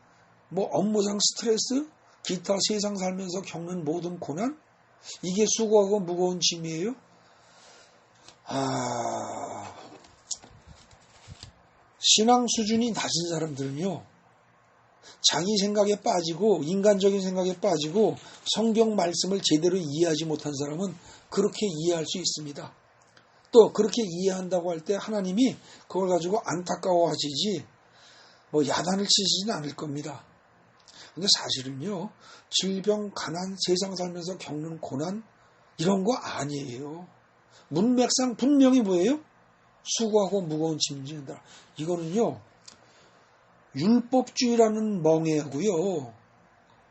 뭐 업무상 스트레스, 기타 세상 살면서 겪는 모든 고난, 이게 수고하고 무거운 짐이에요? 신앙 수준이 낮은 사람들은요, 자기 생각에 빠지고, 인간적인 생각에 빠지고, 성경 말씀을 제대로 이해하지 못한 사람은 그렇게 이해할 수 있습니다. 또, 그렇게 이해한다고 할 때 하나님이 그걸 가지고 안타까워하시지, 뭐 야단을 치시진 않을 겁니다. 근데 사실은요, 질병, 가난, 세상 살면서 겪는 고난, 이런 거 아니에요. 문맥상 분명히 뭐예요? 수고하고 무거운 짐을 지는다. 이거는요, 율법주의라는 멍해하고요,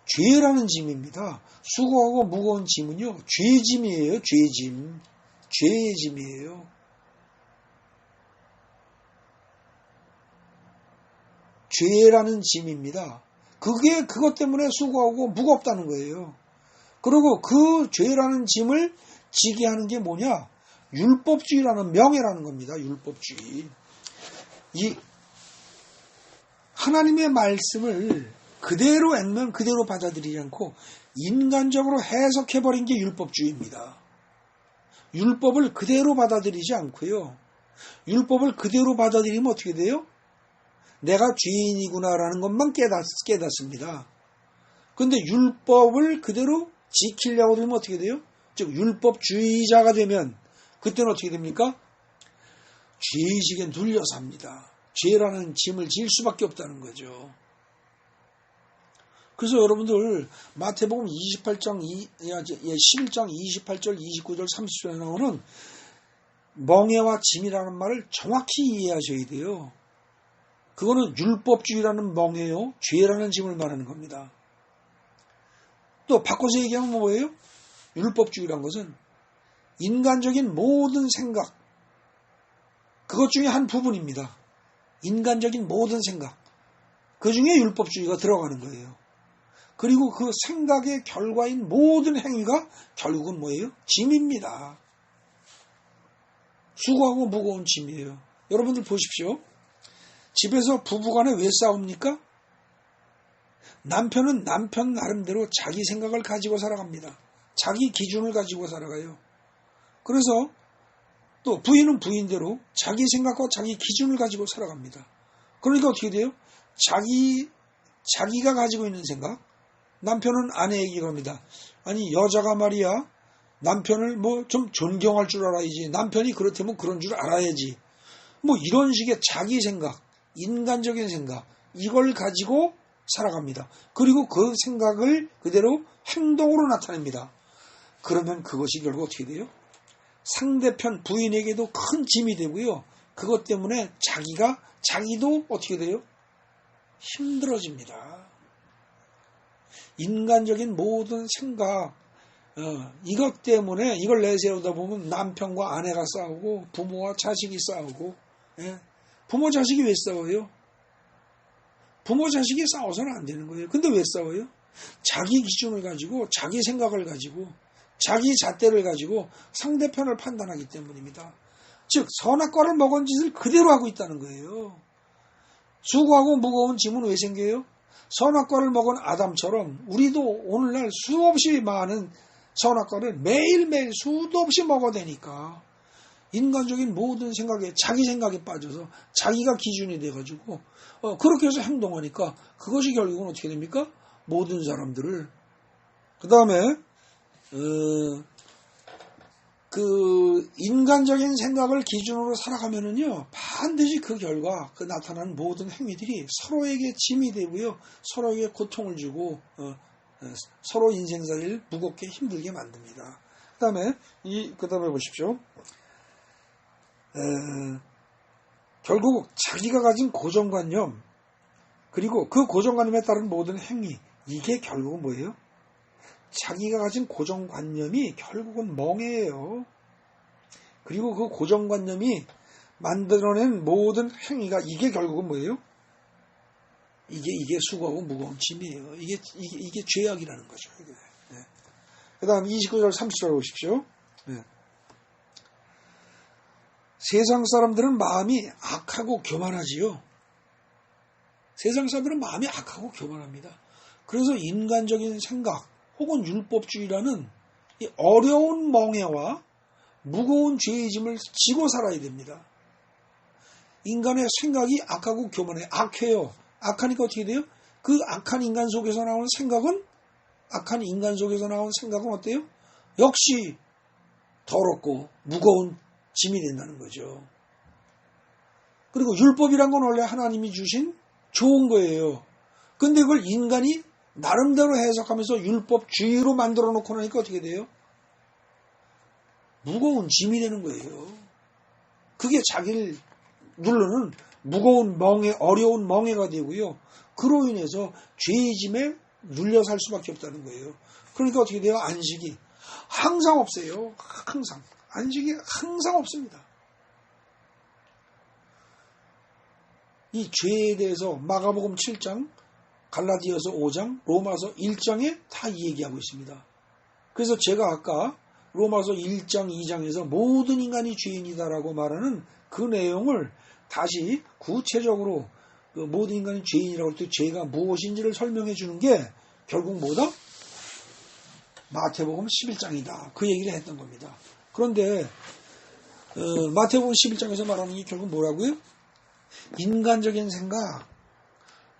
죄라는 짐입니다. 수고하고 무거운 짐은요, 죄짐이에요, 죄짐. 죄의 짐이에요. 죄라는 짐입니다. 그것 때문에 수고하고 무겁다는 거예요. 그리고 그 죄라는 짐을 지게 하는 게 뭐냐? 율법주의라는 명예라는 겁니다. 율법주의. 이 하나님의 말씀을 그대로 액면 그대로 받아들이지 않고 인간적으로 해석해버린 게 율법주의입니다. 율법을 그대로 받아들이지 않고요. 율법을 그대로 받아들이면 어떻게 돼요? 내가 죄인이구나라는 것만 깨닫습니다. 근데 율법을 그대로 지키려고 들면 어떻게 돼요? 즉 율법주의자가 되면 그때는 어떻게 됩니까? 죄의식에 눌려 삽니다. 죄라는 짐을 질 수밖에 없다는 거죠. 그래서 여러분들 마태복음 11장 28절 29절 30절에 나오는 멍에와 짐이라는 말을 정확히 이해하셔야 돼요. 그거는 율법주의라는 멍에요, 죄라는 짐을 말하는 겁니다. 또 바꿔서 얘기하면 뭐예요? 율법주의란 것은 인간적인 모든 생각, 그것 중에 한 부분입니다. 인간적인 모든 생각, 그 중에 율법주의가 들어가는 거예요. 그리고 그 생각의 결과인 모든 행위가 결국은 뭐예요? 짐입니다. 수고하고 무거운 짐이에요. 여러분들 보십시오. 집에서 부부간에 왜 싸웁니까? 남편은 남편 나름대로 자기 생각을 가지고 살아갑니다. 자기 기준을 가지고 살아가요. 그래서 또 부인은 부인대로 자기 생각과 자기 기준을 가지고 살아갑니다. 그러니까 어떻게 돼요? 자기가 가지고 있는 생각, 남편은 아내에게 갑니다. 아니 여자가 말이야 남편을 뭐 좀 존경할 줄 알아야지. 남편이 그렇다면 그런 줄 알아야지. 뭐 이런 식의 자기 생각, 인간적인 생각, 이걸 가지고 살아갑니다. 그리고 그 생각을 그대로 행동으로 나타냅니다. 그러면 그것이 결국 어떻게 돼요? 상대편 부인에게도 큰 짐이 되고요. 그것 때문에 자기도 어떻게 돼요? 힘들어집니다. 인간적인 모든 생각, 이것 때문에 이걸 내세우다 보면 남편과 아내가 싸우고 부모와 자식이 싸우고, 부모 자식이 왜 싸워요? 부모 자식이 싸워서는 안 되는 거예요. 근데 왜 싸워요? 자기 기준을 가지고, 자기 생각을 가지고, 자기 잣대를 가지고 상대편을 판단하기 때문입니다. 즉 선악과를 먹은 짓을 그대로 하고 있다는 거예요. 수고하고 무거운 짐은 왜 생겨요? 선악과를 먹은 아담처럼 우리도 오늘날 수없이 많은 선악과를 매일매일 수도 없이 먹어대니까 인간적인 모든 생각에 자기 생각에 빠져서 자기가 기준이 돼가지고 그렇게 해서 행동하니까 그것이 결국은 어떻게 됩니까? 모든 사람들을 그 다음에 그 인간적인 생각을 기준으로 살아가면은요 반드시 그 결과 그 나타나는 모든 행위들이 서로에게 짐이 되고요 서로에게 고통을 주고 서로 인생살이를 무겁게 힘들게 만듭니다. 그 다음에 보십시오. 결국 자기가 가진 고정관념 그리고 그 고정관념에 따른 모든 행위 이게 결국은 뭐예요? 자기가 가진 고정관념이 결국은 멍해예요. 그리고 그 고정관념이 만들어낸 모든 행위가 이게 결국은 뭐예요? 이게 수고하고 무거운 짐이에요. 이게 죄악이라는 거죠. 그 다음 29절 30절 보십시오. 세상 사람들은 마음이 악하고 교만하지요. 세상 사람들은 마음이 악하고 교만합니다. 그래서 인간적인 생각 혹은 율법주의라는 이 어려운 멍해와 무거운 죄의 짐을 지고 살아야 됩니다. 인간의 생각이 악하고 교만해. 악해요. 악하니까 어떻게 돼요? 그 악한 인간 속에서 나오는 생각은 어때요? 역시 더럽고 무거운 짐이 된다는 거죠. 그리고 율법이란 건 원래 하나님이 주신 좋은 거예요. 근데 그걸 인간이 나름대로 해석하면서 율법주의로 만들어 놓고 나니까 어떻게 돼요? 무거운 짐이 되는 거예요. 그게 자기를 누르는 무거운 어려운 멍해가 되고요. 그로 인해서 죄의 짐에 눌려 살 수밖에 없다는 거예요. 그러니까 어떻게 돼요? 안식이 항상 없어요. 안식이 항상 없습니다. 이 죄에 대해서 마가복음 7장, 갈라디아서 5장, 로마서 1장에 다 이 얘기하고 있습니다. 그래서 제가 아까 로마서 1장, 2장에서 모든 인간이 죄인이다라고 말하는 그 내용을 다시 구체적으로 모든 인간이 죄인이라고 할 때 죄가 무엇인지를 설명해 주는 게 결국 뭐다? 마태복음 11장이다. 그 얘기를 했던 겁니다. 그런데 마태복음 11장에서 말하는 게 결국 뭐라고요? 인간적인 생각,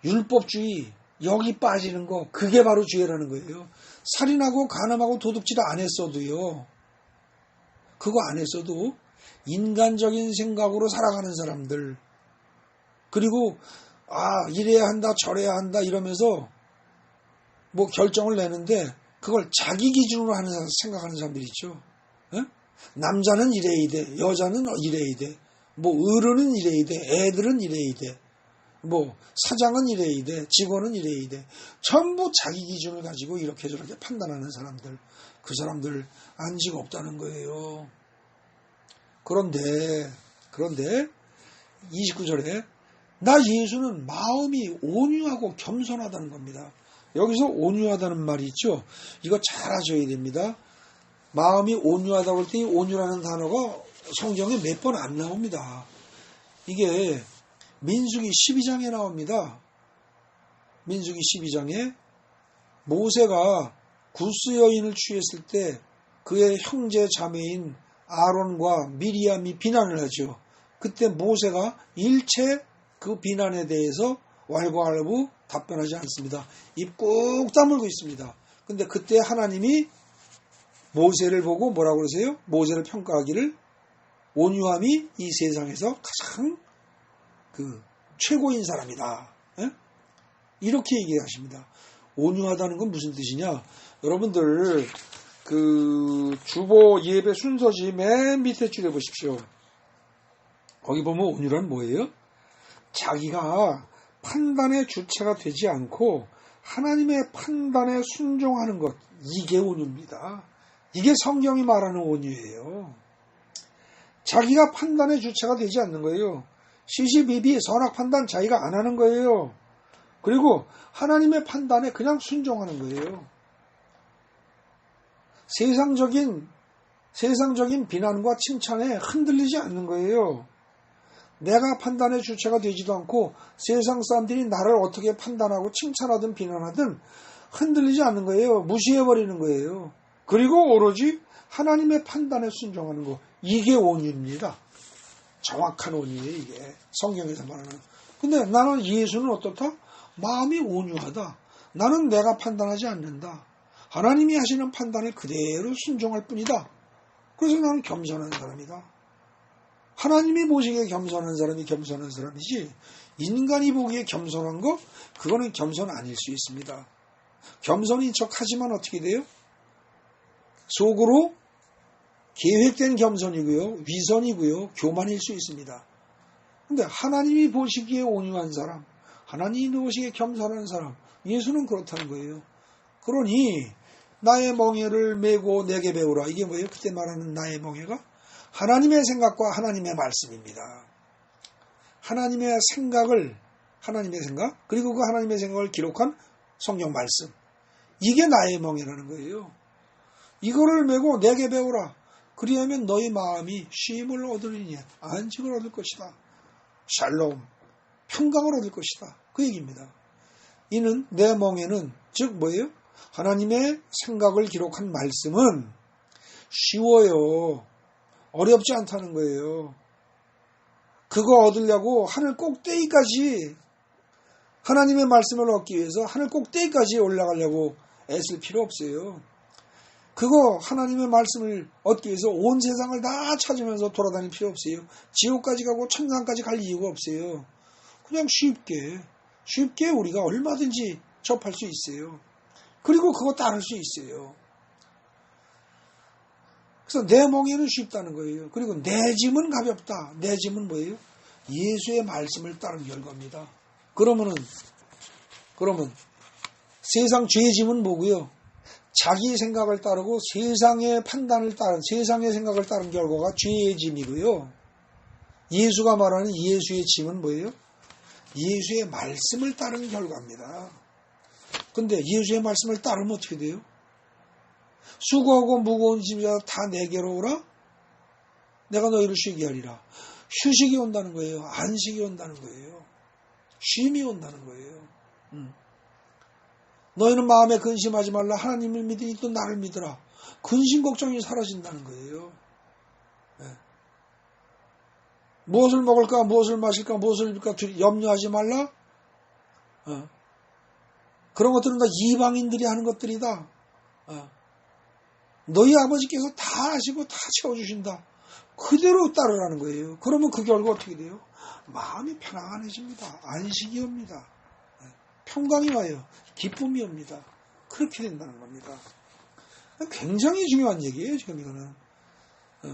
율법주의, 여기 빠지는 거 그게 바로 죄라는 거예요. 살인하고 간음하고 도둑질 안 했어도요. 그거 안 했어도 인간적인 생각으로 살아가는 사람들 그리고 이래야 한다 저래야 한다 이러면서 뭐 결정을 내는데 그걸 자기 기준으로 생각하는 사람들이 있죠. 남자는 이래야 돼. 여자는 이래야 돼. 뭐 어른은 이래야 돼. 애들은 이래야 돼. 뭐 사장은 이래야 돼. 직원은 이래야 돼. 전부 자기 기준을 가지고 이렇게 저렇게 판단하는 사람들. 그 사람들 안지가 없다는 거예요. 그런데 29절에 나 예수는 마음이 온유하고 겸손하다는 겁니다. 여기서 온유하다는 말이 있죠. 이거 잘 아셔야 됩니다. 마음이 온유하다고 할 때 이 온유라는 단어가 성경에 몇 번 안 나옵니다. 이게 민수기 12장에 나옵니다. 민수기 12장에 모세가 구스 여인을 취했을 때 그의 형제 자매인 아론과 미리암이 비난을 하죠. 그때 모세가 일체 그 비난에 대해서 왈가왈부 답변하지 않습니다. 입 꾹 다물고 있습니다. 근데 그때 하나님이 모세를 보고 뭐라고 그러세요? 모세를 평가하기를 온유함이 이 세상에서 가장 최고인 사람이다. 에? 이렇게 얘기하십니다. 온유하다는 건 무슨 뜻이냐? 여러분들 주보 예배 순서지 맨 밑에 줄에 보십시오. 거기 보면 온유란 뭐예요? 자기가 판단의 주체가 되지 않고 하나님의 판단에 순종하는 것, 이게 온유입니다. 이게 성경이 말하는 온유예요. 자기가 판단의 주체가 되지 않는 거예요. 시시비비 선악 판단 자기가 안 하는 거예요. 그리고 하나님의 판단에 그냥 순종하는 거예요. 세상적인 비난과 칭찬에 흔들리지 않는 거예요. 내가 판단의 주체가 되지도 않고 세상 사람들이 나를 어떻게 판단하고 칭찬하든 비난하든 흔들리지 않는 거예요. 무시해버리는 거예요. 그리고 오로지 하나님의 판단에 순종하는 거. 이게 온유입니다. 정확한 온유예요, 이게. 성경에서 말하는. 근데 나는 예수는 어떻다? 마음이 온유하다. 나는 내가 판단하지 않는다. 하나님이 하시는 판단에 그대로 순종할 뿐이다. 그래서 나는 겸손한 사람이다. 하나님이 보시기에 겸손한 사람이 겸손한 사람이지, 인간이 보기에 겸손한 거, 그거는 겸손 아닐 수 있습니다. 겸손인 척 하지만 어떻게 돼요? 속으로 계획된 겸손이고요, 위선이고요, 교만일 수 있습니다. 근데 하나님이 보시기에 온유한 사람, 하나님이 보시기에 겸손한 사람, 예수는 그렇다는 거예요. 그러니 나의 멍에를 메고 내게 배우라. 이게 뭐예요? 그때 말하는 나의 멍에가 하나님의 생각과 하나님의 말씀입니다. 하나님의 생각, 그리고 그 하나님의 생각을 기록한 성경 말씀. 이게 나의 멍에라는 거예요. 이거를 메고 내게 배우라. 그리하면 너희 마음이 쉼을 얻으리니 안식을 얻을 것이다. 샬롬, 평강을 얻을 것이다. 그 얘기입니다. 이는 내 멍에는, 즉 뭐예요? 하나님의 생각을 기록한 말씀은 쉬워요. 어렵지 않다는 거예요. 그거 얻으려고 하늘 꼭대기까지, 하나님의 말씀을 얻기 위해서 하늘 꼭대기까지 올라가려고 애쓸 필요 없어요. 그거 하나님의 말씀을 얻기 위해서 온 세상을 다 찾으면서 돌아다닐 필요 없어요. 지옥까지 가고 천상까지 갈 이유가 없어요. 그냥 쉽게 우리가 얼마든지 접할 수 있어요. 그리고 그거 따를 수 있어요. 그래서 내 멍에는 쉽다는 거예요. 그리고 내 짐은 가볍다. 내 짐은 뭐예요? 예수의 말씀을 따른 결과입니다. 그러면 세상 죄의 짐은 뭐고요? 자기 생각을 따르고 세상의 판단을 따른, 세상의 생각을 따른 결과가 죄의 짐이고요. 예수가 말하는 예수의 짐은 뭐예요? 예수의 말씀을 따른 결과입니다. 근데 예수의 말씀을 따르면 어떻게 돼요? 수고하고 무거운 짐자 다 내게로 오라. 내가 너희를 쉬게 하리라. 휴식이 온다는 거예요. 안식이 온다는 거예요. 쉼이 온다는 거예요. 너희는 마음에 근심하지 말라. 하나님을 믿으니 또 나를 믿으라. 근심 걱정이 사라진다는 거예요. 네. 무엇을 먹을까, 무엇을 마실까, 무엇을 입을까 염려하지 말라. 그런 것들은 다 이방인들이 하는 것들이다. 너희 아버지께서 다 아시고 다 채워주신다. 그대로 따르라는 거예요. 그러면 그 결과 어떻게 돼요? 마음이 편안해집니다. 안식이 옵니다. 평강이 와요. 기쁨이 옵니다. 그렇게 된다는 겁니다. 굉장히 중요한 얘기예요. 지금 이거는.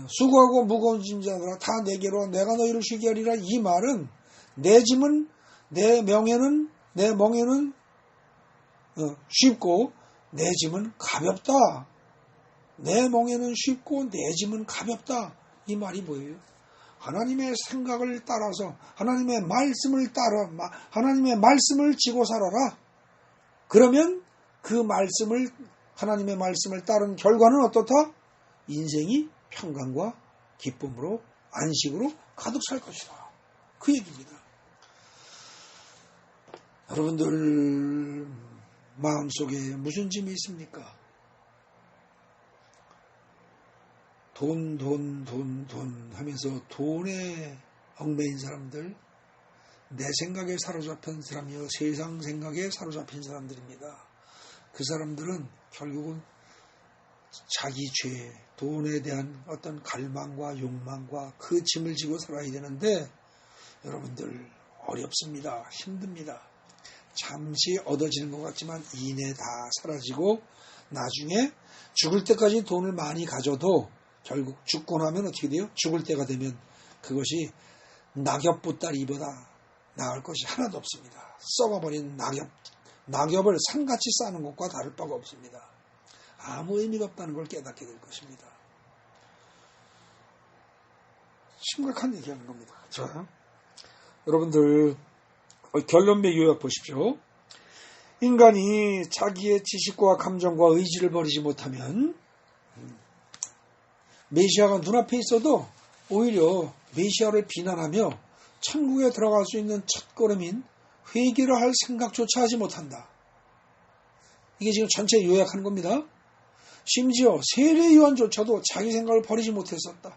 수고하고 무거운 짐자들아 다 내게로 내가 너희를 쉬게 하리라. 이 말은 내 짐은, 내 멍에는 쉽고 내 짐은 가볍다. 내 멍에는 쉽고 내 짐은 가볍다. 이 말이 뭐예요? 하나님의 생각을 따라서 하나님의 말씀을 따라 하나님의 말씀을 지고 살아라. 그러면 그 말씀을, 하나님의 말씀을 따른 결과는 어떻다? 인생이 평강과 기쁨으로 안식으로 가득 찰 것이다. 그 얘기입니다. 여러분들 마음속에 무슨 짐이 있습니까? 돈 하면서 돈에 얽매인 사람들, 내 생각에 사로잡힌 사람이요, 세상 생각에 사로잡힌 사람들입니다. 그 사람들은 결국은 자기 죄, 돈에 대한 어떤 갈망과 욕망과 그 짐을 지고 살아야 되는데 여러분들 어렵습니다. 힘듭니다. 잠시 얻어지는 것 같지만 이내 다 사라지고 나중에 죽을 때까지 돈을 많이 가져도 결국 죽고 나면 어떻게 돼요? 죽을 때가 되면 그것이 낙엽보따리보다 나을 것이 하나도 없습니다. 썩어버린 낙엽을 산같이 싸는 것과 다를 바가 없습니다. 아무 의미가 없다는 걸 깨닫게 될 것입니다. 심각한 얘기하는 겁니다. 자, 여러분들 결론의 요약 보십시오. 인간이 자기의 지식과 감정과 의지를 버리지 못하면 메시아가 눈앞에 있어도 오히려 메시아를 비난하며 천국에 들어갈 수 있는 첫걸음인 회개를 할 생각조차 하지 못한다. 이게 지금 전체 요약하는 겁니다. 심지어 세례 요한조차도 자기 생각을 버리지 못했었다.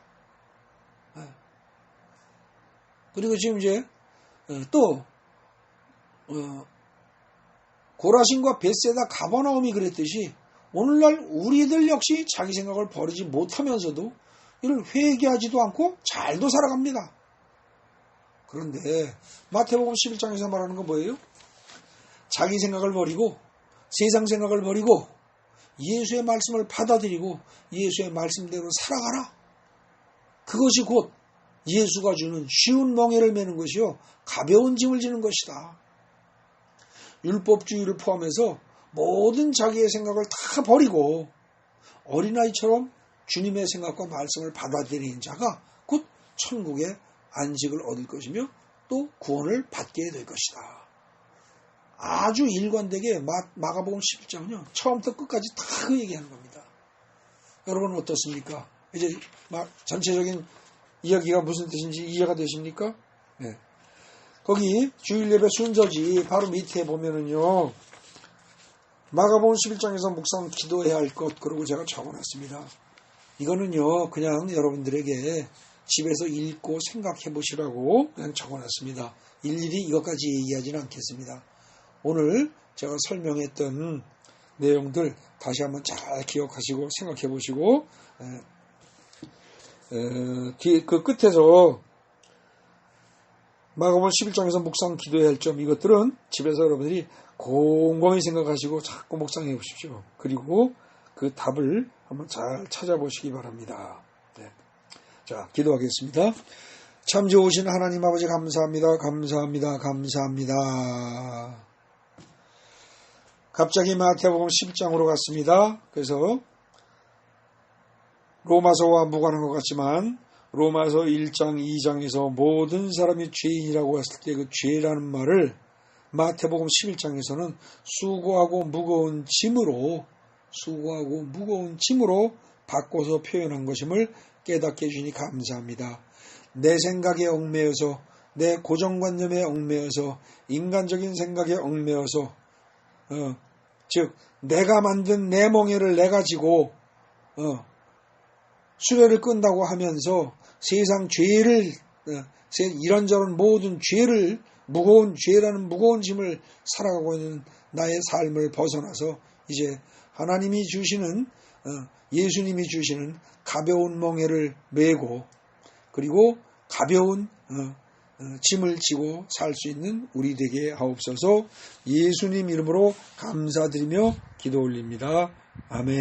그리고 지금 이제 또 고라신과 벳세다 가버나움이 그랬듯이 오늘날 우리들 역시 자기 생각을 버리지 못하면서도 이를 회개하지도 않고 잘도 살아갑니다. 그런데 마태복음 11장에서 말하는 건 뭐예요? 자기 생각을 버리고 세상 생각을 버리고 예수의 말씀을 받아들이고 예수의 말씀대로 살아가라. 그것이 곧 예수가 주는 쉬운 멍에를 매는 것이요 가벼운 짐을 지는 것이다. 율법주의를 포함해서 모든 자기의 생각을 다 버리고 어린아이처럼 주님의 생각과 말씀을 받아들이는 자가 곧 천국의 안식을 얻을 것이며 또 구원을 받게 될 것이다. 아주 일관되게 마가복음 11장은요 처음부터 끝까지 다 그 얘기하는 겁니다. 여러분은 어떻습니까? 이제 전체적인 이야기가 무슨 뜻인지 이해가 되십니까? 네. 거기 주일 예배 순서지 바로 밑에 보면은요 마가복음 11장에서 묵상 기도해야 할 것 그러고 제가 적어놨습니다. 이거는요 그냥 여러분들에게 집에서 읽고 생각해 보시라고 그냥 적어놨습니다. 일일이 이것까지 얘기하지는 않겠습니다. 오늘 제가 설명했던 내용들 다시 한번 잘 기억하시고 생각해 보시고 그 끝에서 마가복음 11장에서 묵상 기도해야 할 점 이것들은 집에서 여러분들이 곰곰이 생각하시고 자꾸 묵상해 보십시오. 그리고 그 답을 한번 잘 찾아보시기 바랍니다. 네. 자, 기도하겠습니다. 참 좋으신 하나님 아버지 감사합니다. 감사합니다. 감사합니다. 갑자기 마태복음 10장으로 갔습니다. 그래서 로마서와 무관한 것 같지만 로마서 1장, 2장에서 모든 사람이 죄인이라고 했을 때 그 죄라는 말을 마태복음 11장에서는 수고하고 무거운 짐으로 바꿔서 표현한 것임을 깨닫게 해주니 감사합니다. 내 생각에 얽매여서 내 고정관념에 얽매여서 인간적인 생각에 얽매여서 즉 내가 만든 내 멍에를 내 가지고 수레를 끈다고 하면서 세상 죄를 이런저런 모든 죄를 무거운 죄라는 무거운 짐을 살아가고 있는 나의 삶을 벗어나서 이제 하나님이 주시는 예수님이 주시는 가벼운 멍에를 메고 그리고 가벼운 짐을 지고 살 수 있는 우리 되게 하옵소서. 예수님 이름으로 감사드리며 기도 올립니다. 아멘.